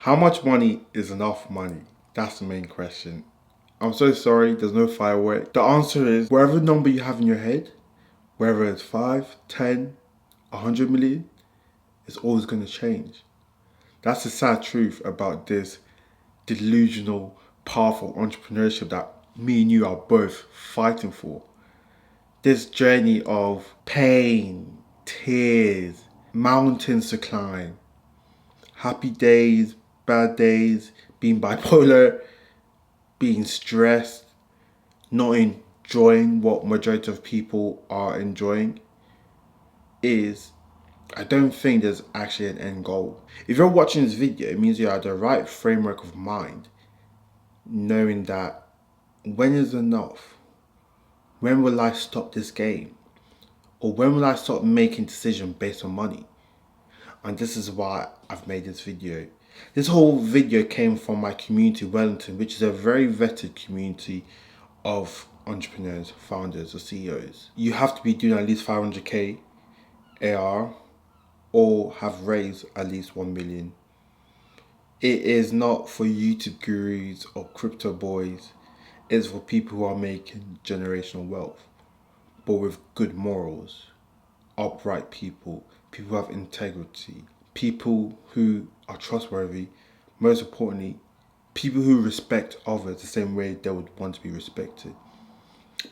How much money is enough money? That's the main question. I'm so sorry, there's no firework. The answer is whatever number you have in your head, whether it's 5, 10, 100 million, it's always going to change. That's the sad truth about this delusional path of entrepreneurship that me and you are both fighting for. This journey of pain, tears, mountains to climb, happy days, bad days, being bipolar, being stressed, not enjoying what majority of people are enjoying is, I don't think there's actually an end goal. If you're watching this video, it means you have the right framework of mind, knowing that when is enough? When will I stop this game? Or when will I stop making decisions based on money? And this is why I've made this video. This whole video came from my community, Wellington, which is a very vetted community of entrepreneurs, founders, or CEOs. You have to be doing at least 500k AR or have raised at least 1 million. It is not for YouTube gurus or crypto boys. It's for people who are making generational wealth, but with good morals, upright people, people who have integrity, people who are trustworthy, most importantly, people who respect others the same way they would want to be respected.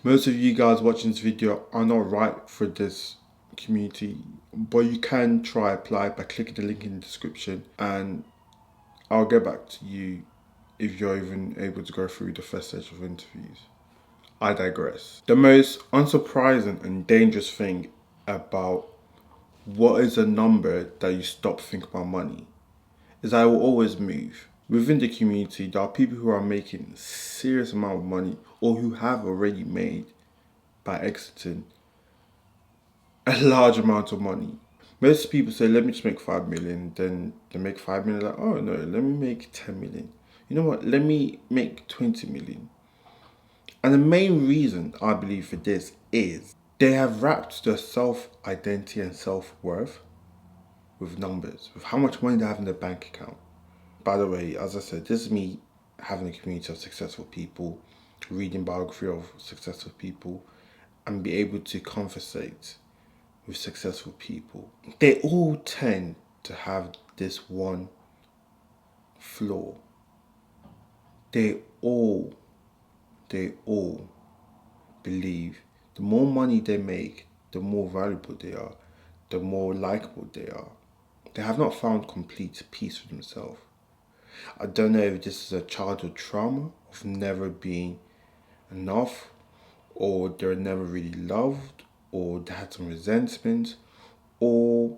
Most of you guys watching this video are not right for this community, but you can try apply by clicking the link in the description, and I'll get back to you if you're even able to go through the first stage of interviews. I digress. The most unsurprising and dangerous thing about what is a number that you stop thinking about money is that it will always move. Within the community, there are people who are making serious amount of money or who have already made by exiting a large amount of money. Most people say, let me just make 5 million, then they make 5 million, like, oh no, let me make 10 million. You know what, let me make 20 million. And the main reason I believe for this is they have wrapped their self-identity and self-worth with numbers, with how much money they have in their bank account. By the way, as I said, this is me having a community of successful people, reading biography of successful people, and be able to conversate with successful people. They all tend to have this one flaw. They all believe the more money they make, the more valuable they are, the more likable they are. They have not found complete peace with themselves. I don't know if this is a childhood trauma of never being enough, or they're never really loved, or they had some resentment, or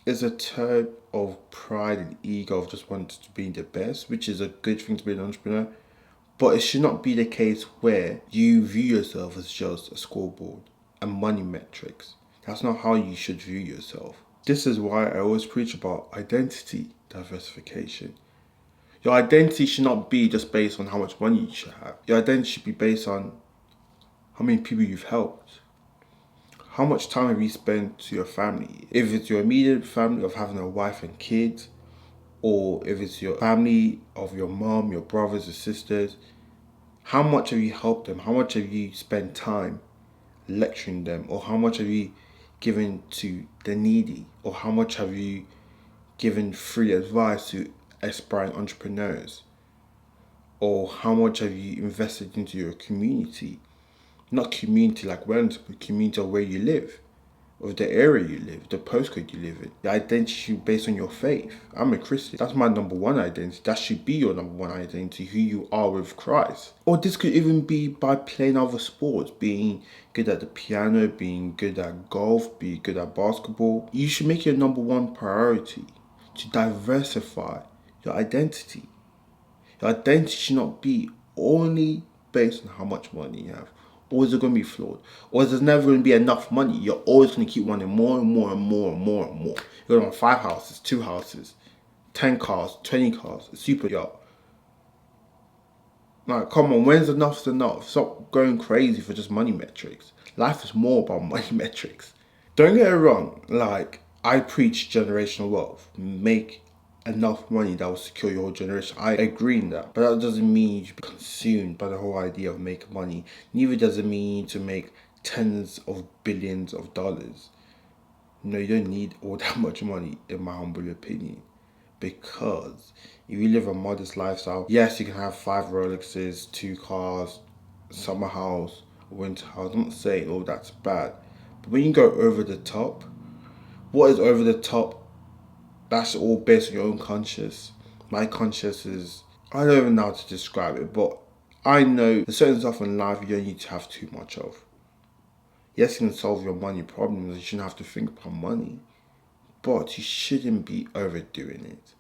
it's a type of pride and ego of just wanting to be the best, which is a good thing to be an entrepreneur. But it should not be the case where you view yourself as just a scoreboard and money metrics. That's not how you should view yourself. This is why I always preach about identity diversification. Your identity should not be just based on how much money you should have. Your identity should be based on how many people you've helped. How much time have you spent to your family? If it's your immediate family of having a wife and kids, or if it's your family of your mom, your brothers or sisters, how much have you helped them? How much have you spent time lecturing them? Or how much have you given to the needy? Or how much have you given free advice to aspiring entrepreneurs? Or how much have you invested into your community? Not community like Wellington, but community of where you live, of the area you live, the postcode you live in. The identity based on your faith. I'm a Christian. That's my number one identity. That should be your number one identity, who you are with Christ. Or this could even be by playing other sports, being good at the piano, being good at golf, being good at basketball. You should make your number one priority to diversify your identity. Your identity should not be only based on how much money you have. Or is it going to be flawed? Or is there never going to be enough money? You're always going to keep wanting more and more and more and more and more. You're going to want 5 houses, 2 houses, 10 cars, 20 cars, a super yacht. Like, come on, when's enough's enough? Stop going crazy for just money metrics. Life is more about money metrics. Don't get it wrong, like, I preach generational wealth. Make enough money that will secure your whole generation. I agree in that. But that doesn't mean you should be consumed by the whole idea of making money. Neither does it mean you need to make tens of billions of dollars. No, you don't need all that much money, in my humble opinion. Because if you live a modest lifestyle, yes, you can have 5 Rolexes, 2 cars, summer house, winter house. I'm not saying all that's bad. But when you go over the top, what is over the top? That's all based on your own conscience. My conscience is, I don't even know how to describe it, but I know there's certain stuff in life you don't need to have too much of. Yes, you can solve your money problems. You shouldn't have to think about money. But you shouldn't be overdoing it.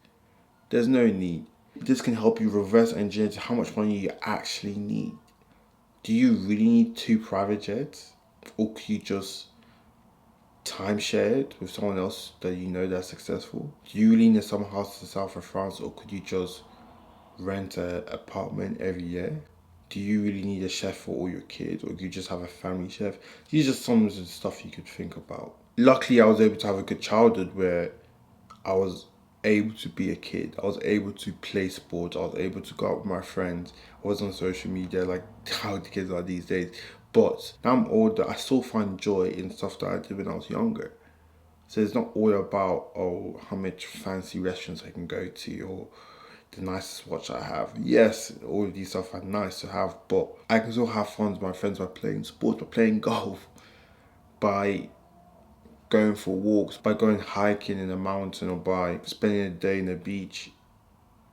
There's no need. This can help you reverse engineer to how much money you actually need. Do you really need 2 private jets? Or could you just timeshare it with someone else that you know that's successful? Do you really need a summer house in the south of France, or could you just rent an apartment every year? Do you really need a chef for all your kids, or do you just have a family chef? These are some of the stuff you could think about. Luckily, I was able to have a good childhood where I was able to be a kid. I was able to play sports. I was able to go out with my friends. I was on social media like how the kids are these days. But now I'm older, I still find joy in stuff that I did when I was younger. So it's not all about, oh, how much fancy restaurants I can go to or the nicest watch I have. Yes, all of these stuff are nice to have, but I can still have fun with my friends by playing sports, by playing golf, by going for walks, by going hiking in the mountain, or by spending a day in the beach.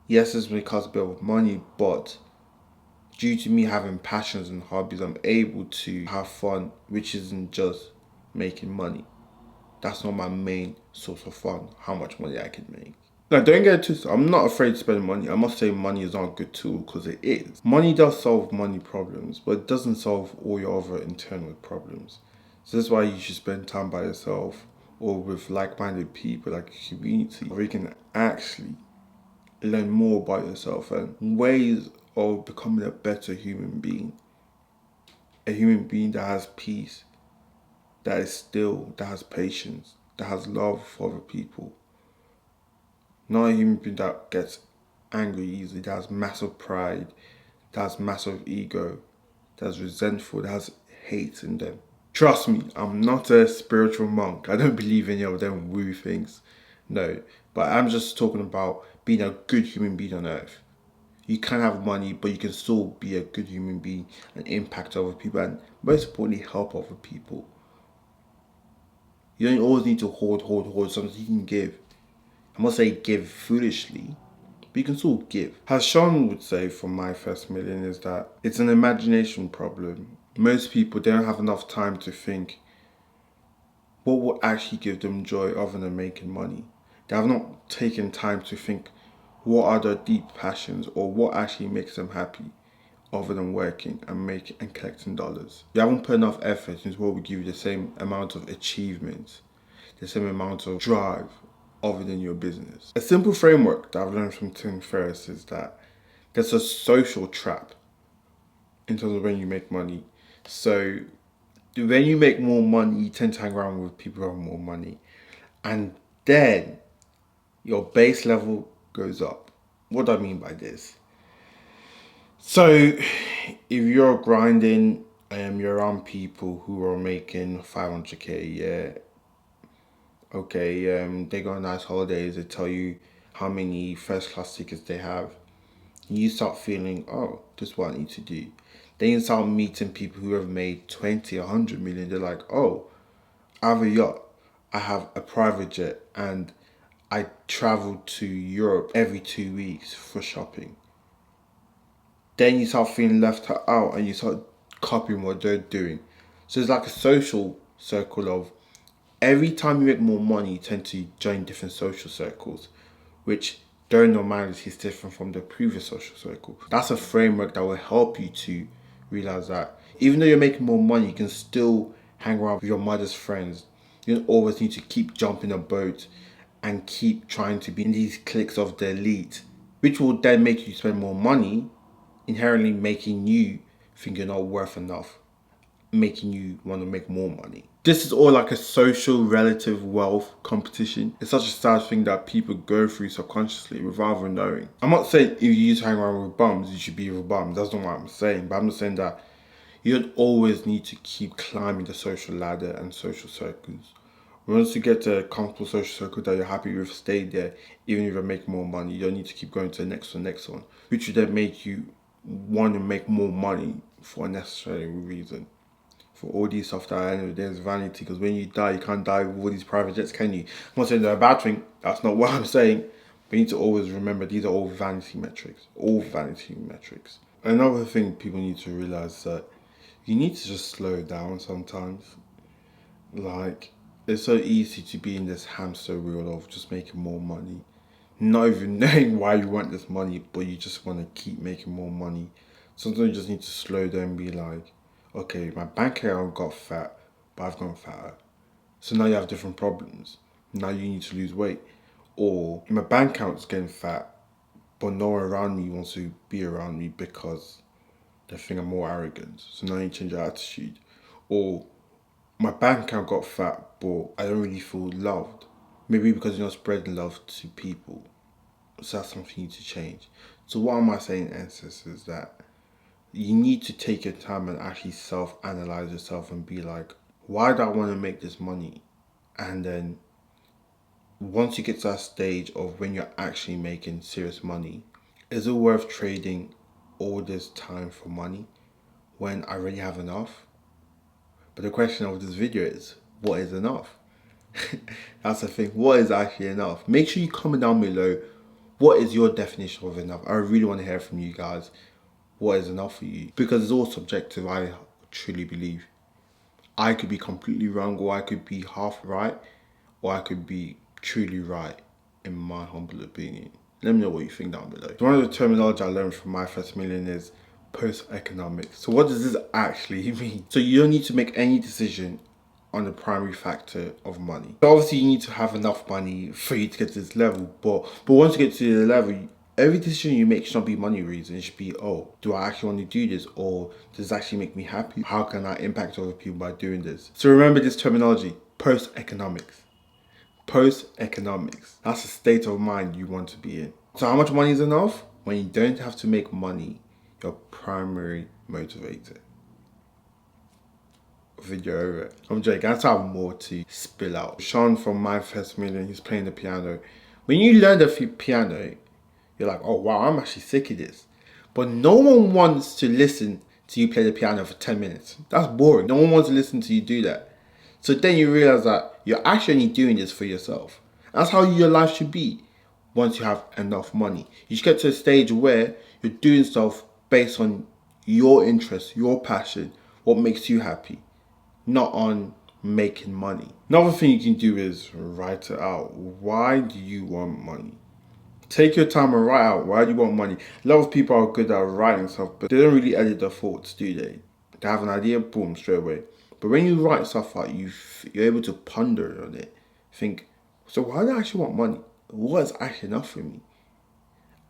Yes, this may cost a bit of money, but due to me having passions and hobbies, I'm able to have fun, which isn't just making money. That's not my main source of fun, how much money I can make. Now, don't get it twisted. I'm not afraid to spend money. I must say money is not a good tool, because it is. Money does solve money problems, but it doesn't solve all your other internal problems. So that's why you should spend time by yourself or with like-minded people, like a community, where you can actually learn more about yourself and ways of becoming a better human being. A human being that has peace, that is still, that has patience, that has love for other people. Not a human being that gets angry easily, that has massive pride, that has massive ego, that's resentful, that has hate in them. Trust me, I'm not a spiritual monk. I don't believe any of them woo things. No. But I'm just talking about being a good human being on earth. You can have money, but you can still be a good human being and impact other people, and most importantly, help other people. You don't always need to hoard. Sometimes you can give. I must say give foolishly, but you can still give. As Sean would say from My First Million, is that it's an imagination problem. Most people, they don't have enough time to think what will actually give them joy other than making money. They have not taken time to think what are their deep passions or what actually makes them happy other than working and making and collecting dollars. You haven't put enough effort into what will give you the same amount of achievement, the same amount of drive other than your business. A simple framework that I've learned from Tim Ferriss is that there's a social trap in terms of when you make money. So when you make more money, you tend to hang around with people who have more money. And then your base level goes up. What do I mean by this? So if you're grinding, you're around people who are making 500k a year. Okay, they go on nice holidays, they tell you how many first class tickets they have. You start feeling, oh, this is what I need to do. Then you start meeting people who have made 20, 100 million. They're like, oh, I have a yacht, I have a private jet, and I travel to Europe every 2 weeks for shopping. Then you start feeling left out and you start copying what they're doing. So it's like a social circle of every time you make more money, you tend to join different social circles, which their normality is different from the previous social circle. That's a framework that will help you to realize that even though you're making more money, you can still hang around with your mother's friends. You don't always need to keep jumping a boat and keep trying to be in these cliques of the elite, which will then make you spend more money, inherently making you think you're not worth enough. making you want to make more money. This is all like a social relative wealth competition. It's such a sad thing that people go through subconsciously without even knowing. I'm not saying if you used to hang around with bums, you should be with bums. That's not what I'm saying. But I'm just saying that you don't always need to keep climbing the social ladder and social circles. Once you get to a comfortable social circle that you're happy with, stay there. Even if you make more money, you don't need to keep going to the next one, which would then make you want to make more money for unnecessary reason. For all these stuff that I know there's vanity, because when you die, you can't die with all these private jets, can you? I'm not saying they're a bad thing. That's not what I'm saying. But you need to always remember these are all vanity metrics. All vanity metrics. Another thing people need to realize is that you need to just slow down sometimes. Like, it's so easy to be in this hamster wheel of just making more money, not even knowing why you want this money, but you just want to keep making more money. Sometimes you just need to slow down and be like, okay, my bank account got fat, but I've gone fatter. So now you have different problems. Now you need to lose weight. Or my bank account's getting fat, but no one around me wants to be around me because they think I'm more arrogant. So now you change your attitude. Or my bank account got fat, but I don't really feel loved. Maybe because you're not spreading love to people. So that's something you need to change. So what am I saying, essence, is that you need to take your time and actually self-analyze yourself and be like, why do I want to make this money? And then once you get to that stage of when you're actually making serious money, is it worth trading all this time for money when I already have enough? But the question of this video is, what is enough? That's the thing. What is actually enough? Make sure you comment down below. What is your definition of enough? I really want to hear from you guys. What is enough for you? Because it's all subjective, I truly believe. I could be completely wrong, or I could be half right, or I could be truly right, in my humble opinion. Let me know what you think down below. One of the terminology I learned from My First Million is post-economics. So what does this actually mean? So you don't need to make any decision on the primary factor of money. So obviously you need to have enough money for you to get to this level, but once you get to the level, every decision you make should not be money reason. It should be, oh, do I actually want to do this? Or does this actually make me happy? How can I impact other people by doing this? So remember this terminology, post-economics. Post-economics. That's the state of mind you want to be in. So how much money is enough? When you don't have to make money your primary motivator. Video over. I'm joking, I have more to spill out. Sean from My First Million, he's playing the piano. When you learn the piano, you're like, oh wow, I'm actually sick of this. But no one wants to listen to you play the piano for 10 minutes. That's boring. No one wants to listen to you do that. So then you realize that you're actually only doing this for yourself. That's how your life should be once you have enough money. You should get to a stage where you're doing stuff based on your interest, your passion, what makes you happy, not on making money. Another thing you can do is write it out. Why do you want money? Take your time and write out why do you want money. A lot of people are good at writing stuff, but they don't really edit their thoughts, do they? They have an idea, boom, straight away. But when you write stuff out, you're able to ponder on it. Think, so why do I actually want money? What is actually enough for me?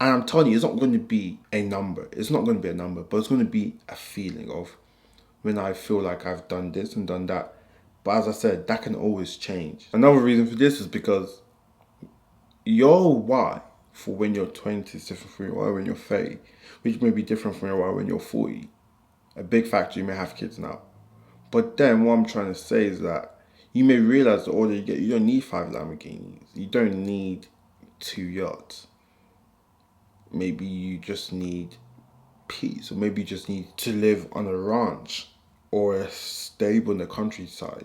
And I'm telling you, it's not going to be a number. It's not going to be a number, but it's going to be a feeling of when I feel like I've done this and done that. But as I said, that can always change. Another reason for this is because your why for when you're 20 is different from your why when you're 30, which may be different from your why when you're 40. A big factor, you may have kids now. But then what I'm trying to say is that you may realize the older you get, you don't need 5 Lamborghinis. You don't need 2 yachts. Maybe you just need peace, or maybe you just need to live on a ranch or a stable in the countryside.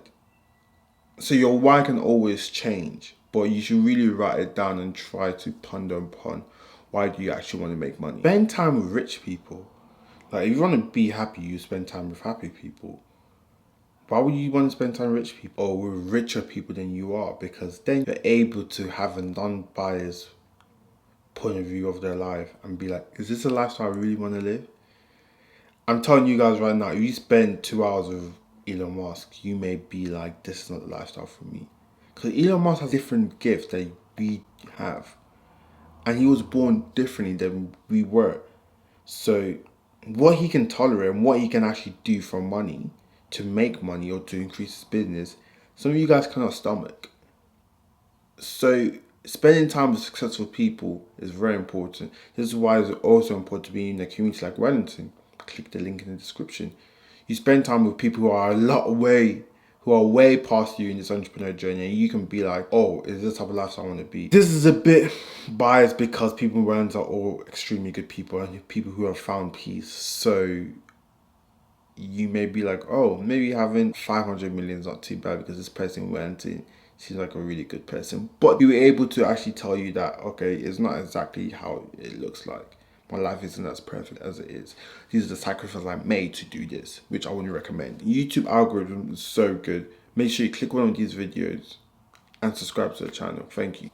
So your why can always change, but you should really write it down and try to ponder upon why do you actually want to make money. Spend time with rich people. Like if you want to be happy, you spend time with happy people. Why would you want to spend time with rich people or with richer people than you are? Because then you're able to have a non-biased point of view of their life and be like, is this a lifestyle I really want to live? I'm telling you guys right now, if you spend 2 hours with Elon Musk, you may be like, this is not the lifestyle for me. Because Elon Musk has different gifts that we have. And he was born differently than we were. So what he can tolerate and what he can actually do for money to make money or to increase his business, some of you guys cannot stomach. So spending time with successful people is very important. This is why it's also important to be in a community like Wellington. Click the link in the description. You spend time with people who are way past you in this entrepreneur journey, and you can be like, oh, is this type of lifestyle I want to be? This is a bit biased because people in Wellington are all extremely good people and people who have found peace. So you may be like, oh, maybe having 500 million is not too bad because this person went in, seems like a really good person. But we were able to actually tell you that, okay, it's not exactly how it looks like. My life isn't as perfect as it is. These are the sacrifices I made to do this, which I wouldn't recommend. YouTube algorithm is so good. Make sure you click one of these videos and subscribe to the channel. Thank you.